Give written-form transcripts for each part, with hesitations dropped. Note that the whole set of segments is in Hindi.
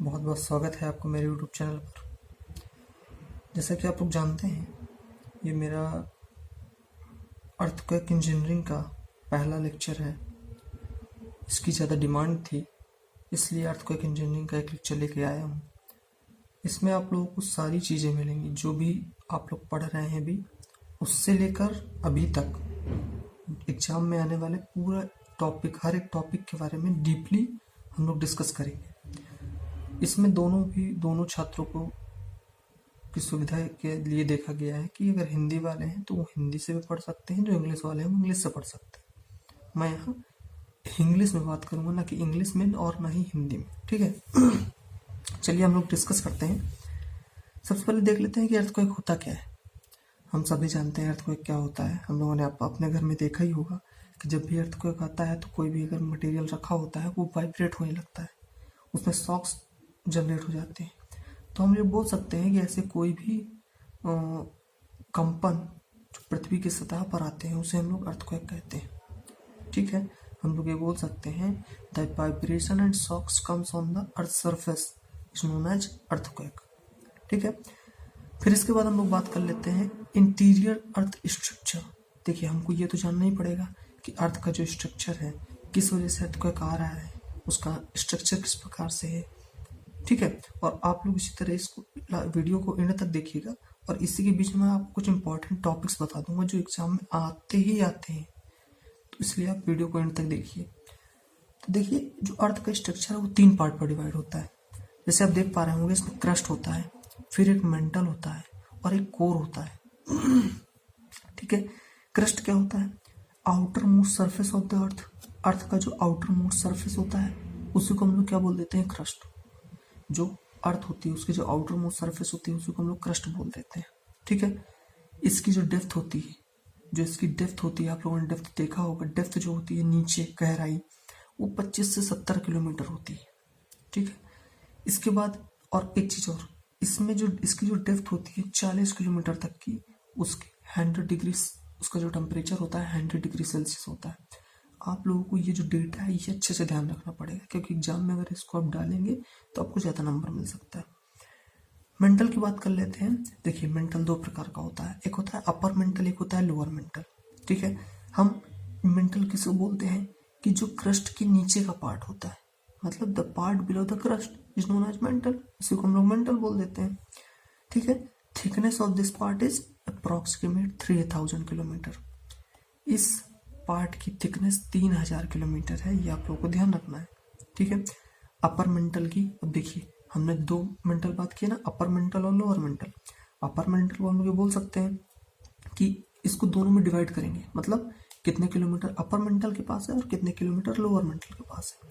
बहुत बहुत स्वागत है आपको मेरे यूट्यूब चैनल पर। जैसा कि आप लोग जानते हैं, ये मेरा अर्थक्वेक इंजीनियरिंग का पहला लेक्चर है। इसकी ज़्यादा डिमांड थी, इसलिए अर्थक्वेक इंजीनियरिंग का एक लेक्चर लेके आया हूँ। इसमें आप लोगों को सारी चीज़ें मिलेंगी जो भी आप लोग पढ़ रहे हैं अभी, उससे लेकर अभी तक एग्जाम में आने वाले पूरा टॉपिक, हर एक टॉपिक के बारे में डीपली हम लोग डिस्कस करेंगे। इसमें दोनों छात्रों को की सुविधा के लिए देखा गया है कि अगर हिंदी वाले हैं तो वो हिंदी से भी पढ़ सकते हैं, जो इंग्लिश वाले हैं वो इंग्लिश से पढ़ सकते हैं। मैं यहाँ इंग्लिश में बात करूँगा, ना कि इंग्लिश में और ना ही हिंदी में, ठीक है। चलिए हम लोग डिस्कस करते हैं। सबसे पहले देख लेते हैं कि अर्थक्वेक होता क्या है। हम सभी जानते हैं अर्थक्वेक क्या होता है। हम लोगों ने अपने घर में देखा ही होगा कि जब भी अर्थक्वेक आता है तो कोई भी अगर मटेरियल रखा होता है वो वाइब्रेट होने लगता है, उसमें शॉक्स जनरेट हो जाते हैं। तो हम ये बोल सकते हैं कि ऐसे कोई भी कंपन जो पृथ्वी की सतह पर आते हैं उसे हम लोग अर्थक्वेक कहते हैं, ठीक है। हम लोग ये बोल सकते हैं the vibration and shocks comes on the earth surface is known as earthquake, ठीक है। फिर इसके बाद हम लोग बात कर लेते हैं इंटीरियर अर्थ स्ट्रक्चर। देखिए, हमको ये तो जानना ही पड़ेगा कि अर्थ का जो स्ट्रक्चर है, किस वजह से अर्थक्वेक आ रहा है, उसका स्ट्रक्चर किस प्रकार से है, ठीक है। और आप लोग इसी तरह इसको वीडियो को एंड तक देखिएगा, और इसी के बीच में आपको कुछ इंपॉर्टेंट टॉपिक्स बता दूंगा जो एग्जाम में आते ही आते हैं, तो इसलिए आप वीडियो को एंड तक देखिए। तो देखिए, जो अर्थ का स्ट्रक्चर है वो 3 पार्ट पर डिवाइड होता है। जैसे आप देख पा रहे होंगे, इसमें क्रस्ट होता है, फिर एक मेंटल होता है और एक कोर होता है, ठीक है। क्रस्ट क्या होता है? Outermost surface of the earth. Earth का जो आउटर मोस्ट सरफेस होता है उसी को हम लोग क्या बोल देते हैं? क्रस्ट। जो अर्थ होती है उसकी जो आउटर मोस्ट सरफेस होती है उसी को हम लोग क्रस्ट बोल देते हैं, ठीक है। इसकी जो डेप्थ होती है, आप लोगों ने डेप्थ देखा होगा, डेप्थ जो होती है नीचे गहराई, वो 25 से 70 किलोमीटर होती है, ठीक है। इसके बाद और एक चीज और, इसमें जो इसकी जो डेप्थ होती है 40 किलोमीटर तक की, उसकी 100 डिग्री, उसका जो टेम्परेचर होता है 100 डिग्री सेल्सियस होता है। आप लोगों को ये जो डेटा है ये अच्छे से ध्यान रखना पड़ेगा, क्योंकि एग्जाम में अगर इसको आप डालेंगे तो आपको ज़्यादा नंबर मिल सकता है। मेंटल की बात कर लेते हैं। देखिए, मेंटल 2 प्रकार का होता है, एक होता है अपर मेंटल, एक होता है लोअर मेंटल, ठीक है। हम मेंटल किसे बोलते हैं कि जो क्रस्ट के नीचे का पार्ट होता है, मतलब the part below the crust is known as mantle, इसी को हम लोग मेंटल बोल देते हैं, ठीक है। Thickness of this part is approximate 3000 kilometre. इस पार्ट की थिकनेस 3000 किलोमीटर है, ये आप लोगों को ध्यान रखना है, ठीक है। अपर मेंटल की, अब देखिए हमने 2 मेंटल बात की ना, अपर मेंटल और लोअर मेंटल। अपर मेंटल को हम लोग ये बोल सकते हैं कि इसको दोनों में डिवाइड करेंगे, मतलब कितने किलोमीटर अपर मेंटल के पास है और कितने किलोमीटर लोअर मेंटल के पास है।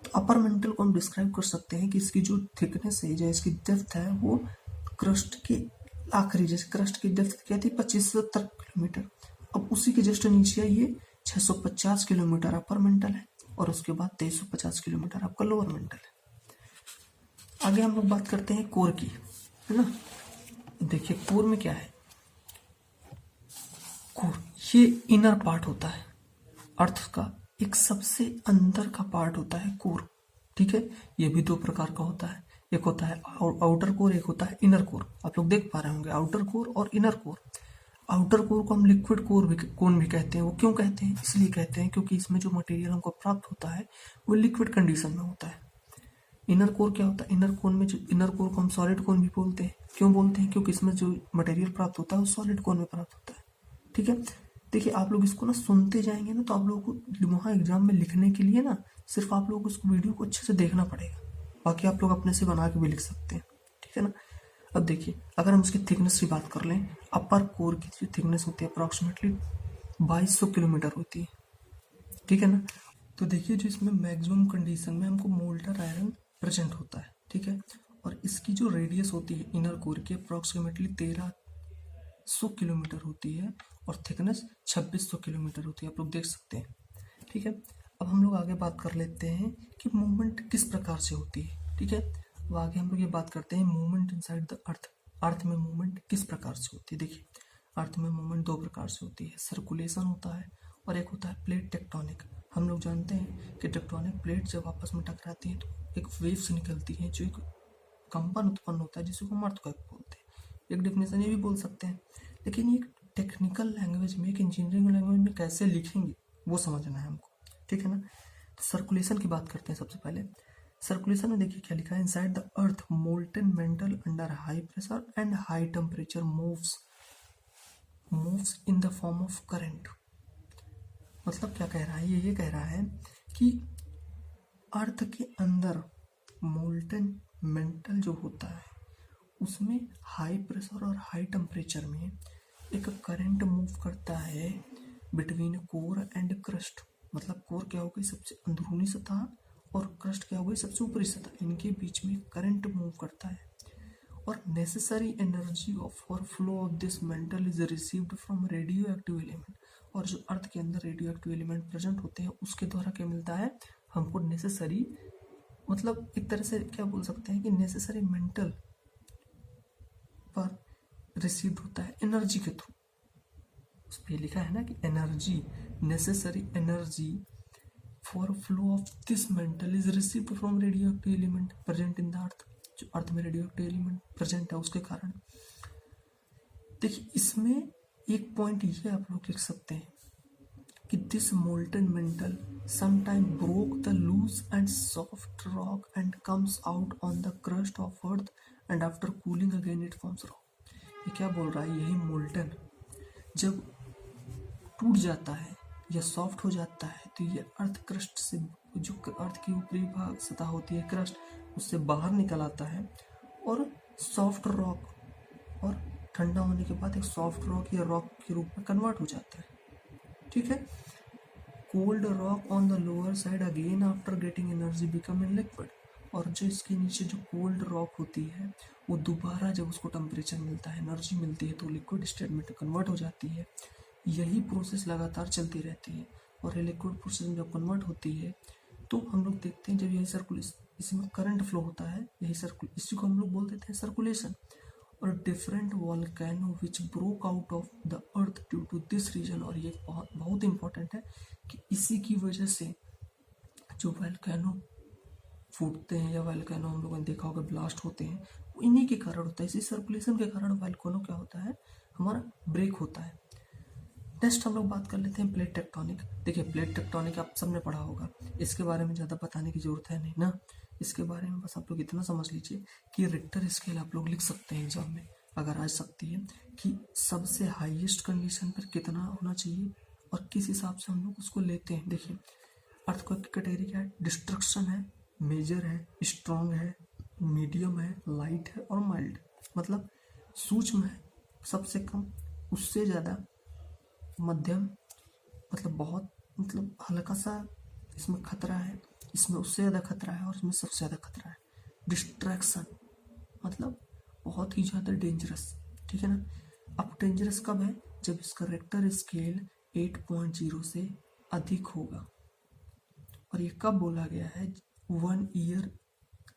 तो अपर मेंटल को हम डिस्क्राइब कर सकते हैं कि इसकी जो थिकनेस है, जो इसकी डेप्थ है, वो क्रस्ट के आखिरी, जैसे क्रस्ट की डेप्थ क्या थी 25 से 70 किलोमीटर, अब उसी के जस्ट नीचे ये 650 किलोमीटर अपर मेंटल है, और उसके बाद 2350 किलोमीटर आपका लोअर मेंटल है। आगे हम लोग बात करते हैं कोर की, है ना। देखिए, कोर में क्या है? कोर ये इनर पार्ट होता है, अर्थ का एक सबसे अंदर का पार्ट होता है कोर, ठीक है। ये भी 2 प्रकार का होता है, एक होता है आउटर कोर, एक होता है इनर कोर। आप लोग देख पा रहे होंगे आउटर कोर और इनर कोर। आउटर कोर को हम लिक्विड कोर भी कहते हैं। वो क्यों कहते हैं? इसलिए कहते हैं क्योंकि इसमें जो मटेरियल हमको प्राप्त होता है वो लिक्विड कंडीशन में होता है। इनर कोर क्या होता है? इनर कोर को हम सॉलिड कोर भी बोलते हैं। क्यों बोलते हैं? क्योंकि इसमें जो मटेरियल प्राप्त होता है वो सॉलिड कोर में प्राप्त होता है, ठीक है। देखिए, आप लोग इसको ना सुनते जाएंगे ना, तो आप लोगों को वहाँ एग्जाम में लिखने के लिए ना सिर्फ आप लोगों को इस वीडियो को अच्छे से देखना पड़ेगा, बाकी आप लोग अपने से बना के भी लिख सकते हैं, ठीक है ना। अब देखिए, अगर हम इसकी थिकनेस की बात कर लें, अपर कोर की जो थिकनेस होती है अप्रॉक्सीमेटली 2200 किलोमीटर होती है, ठीक है ना। तो देखिए, जो इसमें मैक्सिमम कंडीशन में हमको मोल्टर आयरन प्रेजेंट होता है, ठीक है। और इसकी जो रेडियस होती है इनर कोर की अप्रॉक्सीमेटली 1300 किलोमीटर होती है, और थिकनेस 2600 किलोमीटर होती है, आप लोग देख सकते हैं, ठीक है। अब हम लोग आगे बात कर लेते हैं कि मूवमेंट किस प्रकार से होती है, ठीक है। अब आगे हम लोग ये बात करते हैं मूवमेंट इनसाइड द अर्थ। अर्थ में मूवमेंट किस प्रकार से होती है? देखिए, अर्थ में मूवमेंट 2 प्रकार से होती है, सर्कुलेशन होता है और एक होता है प्लेट टेक्टोनिक। हम लोग जानते हैं कि टेक्टोनिक प्लेट जब आपस में टकराती हैं तो एक वेव्स निकलती हैं, जो एक कंपन उत्पन्न होता है, जिसको हम अर्थक्वेक बोलते हैं। एक डेफिनेशन ये भी बोल सकते हैं, लेकिन ये टेक्निकल लैंग्वेज में, एक इंजीनियरिंग लैंग्वेज में कैसे लिखेंगे वो समझना है हमको, ठीक है ना। तो सर्कुलेशन की बात करते हैं सबसे पहले। सर्कुलेशन में देखिए क्या लिखा है, inside the earth molten metal under high pressure and high temperature moves in the form of current. मतलब क्या कह रहा है, ये कह रहा है कि अर्थ के अंदर मोल्टन मेटल जो होता है उसमें हाई प्रेशर और हाई टेम्परेचर में एक करंट मूव करता है बिटवीन कोर एंड क्रस्ट। मतलब कोर क्या हो गई, सबसे अंदरूनी सतह, और क्रस्ट क्या हो गई, सबसे ऊपरी सतह। इनके बीच में करंट मूव करता है और necessary energy for flow of this metal is received from radio active element. और जो अर्थ के अंदर रेडियो एक्टिव एलिमेंट प्रेजेंट होते हैं उसके द्वारा क्या मिलता है हमको, नेसेसरी, मतलब एक तरह से क्या बोल सकते हैं कि नेसेसरी मेटल पर रिसीव होता है एनर्जी के थ्रू। उस पर लिखा है ना कि energy, necessary energy for flow of this metal is received from radio active element present in the earth. जो अर्थ में रेडियो एक्टिव एलिमेंट प्रेजेंट है उसके कारण। देखिए इसमें एक पॉइंट ये आप लोग लिख सकते हैं कि this molten metal sometime broke the loose and soft rock and comes out on the crust of earth and after cooling again it forms rock। ये क्या बोल रहा है, यही मोल्टन जब टूट जाता है या सॉफ्ट हो जाता है तो ये अर्थ क्रस्ट से, जो अर्थ की ऊपरी भाग सतह होती है क्रस्ट, उससे बाहर निकल आता है और सॉफ्ट रॉक, और ठंडा होने के बाद एक सॉफ्ट रॉक या रॉक के रूप में कन्वर्ट हो जाता है, ठीक है। Cold rock on the lower side again after getting energy become in liquid. और जो इसके नीचे जो कोल्ड रॉक होती है वो दोबारा जब उसको टेम्परेचर मिलता है, एनर्जी मिलती है, तो लिक्विड स्टेट में कन्वर्ट हो जाती है। यही प्रोसेस लगातार चलती रहती है और ये लिक्विड प्रोसेस में जब कन्वर्ट होती है तो हम लोग देखते हैं जब यही सर्कुलेशन, इसमें करंट फ्लो होता है, यही इसी को हम लोग बोल देते हैं सर्कुलेशन। और different volcano which broke out of the earth due to this reason. और ये बहुत इंपॉर्टेंट है कि इसी की वजह से जो वॉल्केनो फूटते हैं या वॉल्केनो हम लोगों ने देखा होगा ब्लास्ट होते हैं, वो इन्हीं के कारण होता है। इसी सर्कुलेशन के कारण वॉल्केनो क्या होता है, हमारा ब्रेक होता है। नेक्स्ट हम लोग बात कर लेते हैं प्लेट टेक्टोनिक। देखिए प्लेट टेक्टोनिक आप सबने पढ़ा होगा, इसके बारे में ज़्यादा बताने की जरूरत है नहीं ना। इसके बारे में बस आप लोग इतना समझ लीजिए कि रिक्टर स्केल आप लोग लिख सकते हैं एग्जाम में, अगर आ सकती है, कि सबसे हाईएस्ट कंडीशन पर कितना होना चाहिए और किस हिसाब से हम लोग उसको लेते हैं। देखिए अर्थक्वेक की कैटेगरी क्या है, डिस्ट्रक्शन है, मेजर है, स्ट्रॉन्ग है, मीडियम है, लाइट है और माइल्ड। मतलब सूक्ष्म है सबसे कम, उससे ज़्यादा मध्यम, मतलब बहुत, मतलब हल्का सा इसमें खतरा है, इसमें उससे ज़्यादा खतरा है और इसमें सबसे ज़्यादा खतरा है। डिस्ट्रैक्शन मतलब बहुत ही ज़्यादा डेंजरस, ठीक है ना। अब डेंजरस कब है, जब इसका रिक्टर स्केल 8.0 से अधिक होगा। और ये कब बोला गया है, 1 ईयर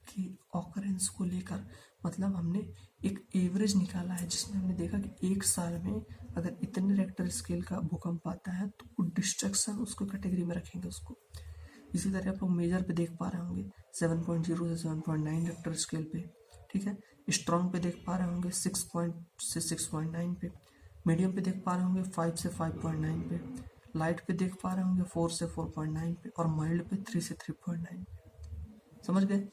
की ऑकरेंस को लेकर। मतलब हमने एक एवरेज निकाला है जिसमें हमने देखा कि एक साल में अगर इतने रिक्टर स्केल का भूकंप आता है तो डिस्ट्रक्शन उसको कैटेगरी में रखेंगे उसको। इसी तरह आप लोग मेजर पे देख पा रहे होंगे 7.0 से 7.9 रिक्टर स्केल पे, ठीक है। स्ट्रॉन्ग पे देख पा रहे होंगे 6 से 6.9 पे, मीडियम पे देख पा रहे होंगे 5 से 5.9 पे, लाइट पे देख पा रहे होंगे 4 से 4.9 पे, और माइल्ड पे 3 से 3.9। समझ गए।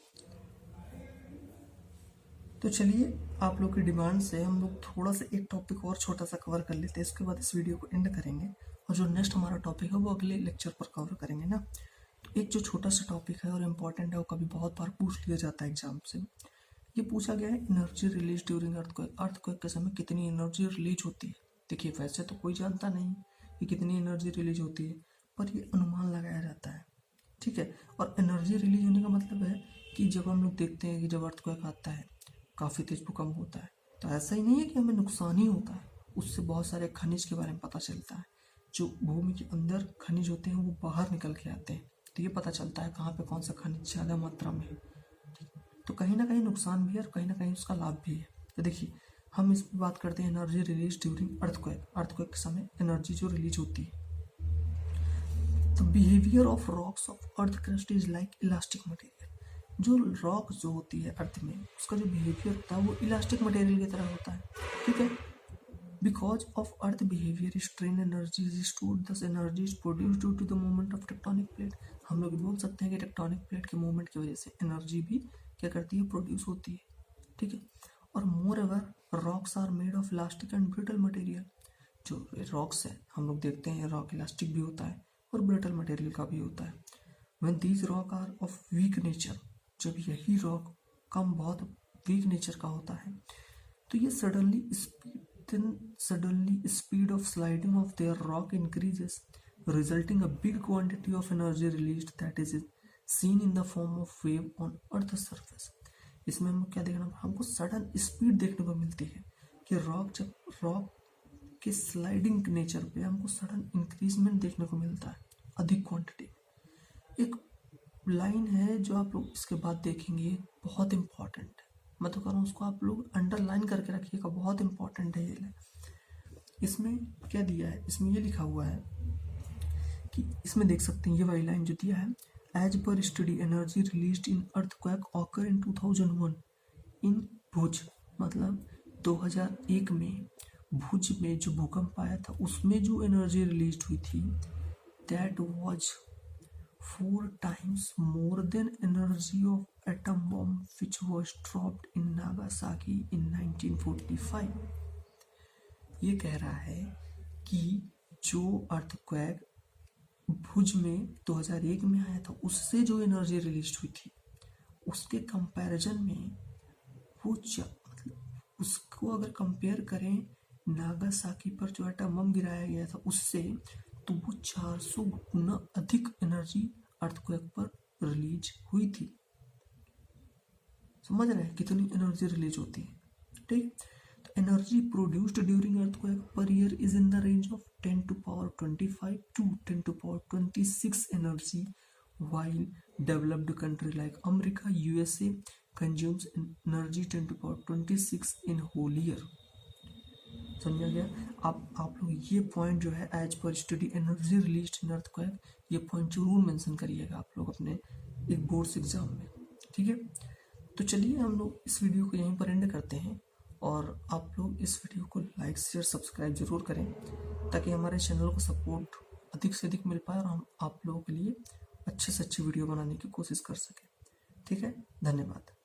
तो चलिए आप लोग की डिमांड से हम लोग थोड़ा सा एक टॉपिक और छोटा सा कवर कर लेते हैं, इसके बाद इस वीडियो को एंड करेंगे और जो नेक्स्ट हमारा टॉपिक है वो अगले लेक्चर पर कवर करेंगे ना। तो एक जो छोटा सा टॉपिक है और इम्पोर्टेंट है, वो कभी बहुत बार पूछ लिया जाता है एग्जाम से। ये पूछा गया है एनर्जी रिलीज ड्यूरिंग अर्थक्वेक के समय कितनी एनर्जी रिलीज होती है। देखिए वैसे तो कोई जानता नहीं कि कितनी एनर्जी रिलीज होती है, पर ये अनुमान लगाया जाता है, ठीक है। और एनर्जी रिलीज होने का मतलब है कि जब हम लोग देखते हैं कि जब अर्थक्वेक आता है, काफ़ी तेज भूकंप होता है, तो ऐसा ही नहीं है कि हमें नुकसान ही होता है, उससे बहुत सारे खनिज के बारे में पता चलता है। जो भूमि के अंदर खनिज होते हैं वो बाहर निकल के आते हैं, तो ये पता चलता है कहाँ पे कौन सा खनिज ज़्यादा मात्रा में है। तो कहीं ना कहीं नुकसान भी है और कहीं ना कहीं उसका लाभ भी है। तो देखिए हम इस पर बात करते हैं energy release during earthquake. Earthquake के समय एनर्जी जो रिलीज होती है, the behaviour of rocks of earth crust is like elastic material. जो रॉक जो होती है अर्थ में, उसका जो बिहेवियर होता है वो इलास्टिक मटेरियल की तरह होता है, ठीक है। Because of earth behaviour strain energy is stored, this energy is produced due to the movement of tectonic plate. हम लोग बोल सकते हैं कि टेक्टोनिक प्लेट के मूवमेंट की वजह से एनर्जी भी क्या करती है, प्रोड्यूस होती है, ठीक है। और moreover rocks are made of elastic and brittle material. जो रॉक्स है हम लोग देखते हैं रॉक इलास्टिक भी होता है और ब्रिटल मटेरियल का भी होता है। When these rock are of weak nature, जब यही रॉक कम बहुत वीक नेचर का होता है तो ये suddenly speed of sliding of their rock increases, resulting a big quantity of energy released that is seen in the form of wave on earth's surface। इसमें हमको क्या देखना, हमको सडन स्पीड देखने को मिलती है कि जब रॉक के स्लाइडिंग नेचर पे हमको सडन इंक्रीजमेंट देखने को मिलता है अधिक क्वांटिटी। एक लाइन है जो आप लोग इसके बाद देखेंगे, बहुत इंपॉर्टेंट है, मैं तो कह रहा हूँ उसको आप लोग अंडरलाइन करके रखिएगा, बहुत इंपॉर्टेंट है ये लाइन। इसमें क्या दिया है, इसमें ये लिखा हुआ है कि इसमें देख सकते हैं ये वाली लाइन जो दिया है, as per study energy released in earthquake occur in 2001 in Bhuj, मतलब 2001 में भुज में जो भूकंप आया था उसमें जो एनर्जी रिलीज हुई थी that was 4 times more than energy of atom bomb which was dropped in Nagasaki in 1945। ये कह रहा है कि जो अर्थक्वेक भुज में 2001 में आया था उससे जो एनर्जी रिलीज हुई थी उसके कंपैरिजन में वो मतलब उसको अगर कंपेयर करें नागासाकी पर जो एटम बम गिराया गया था उससे, तो वो 400 गुना अधिक एनर्जी अर्थक्वेक पर रिलीज हुई थी। समझ रहे हैं कितनी एनर्जी रिलीज होती है, ठीक। तो energy produced during earthquake per year is in the range of 10 to power 25 to 10 to power 26 energy, while developed country like America, USA consumes energy 10 to power 26 in whole year। समझा गया। आप लोग ये पॉइंट जो है as per study energy released in earthquake, ये पॉइंट जरूर मेंशन करिएगा आप लोग अपने एक बोर्ड्स एग्जाम में, ठीक है। तो चलिए हम लोग इस वीडियो को यहीं पर एंड करते हैं और आप लोग इस वीडियो को लाइक शेयर सब्सक्राइब जरूर करें ताकि हमारे चैनल को सपोर्ट अधिक से अधिक मिल पाए और हम आप लोगों के लिए अच्छे से अच्छी वीडियो बनाने की कोशिश कर सकें, ठीक है। धन्यवाद।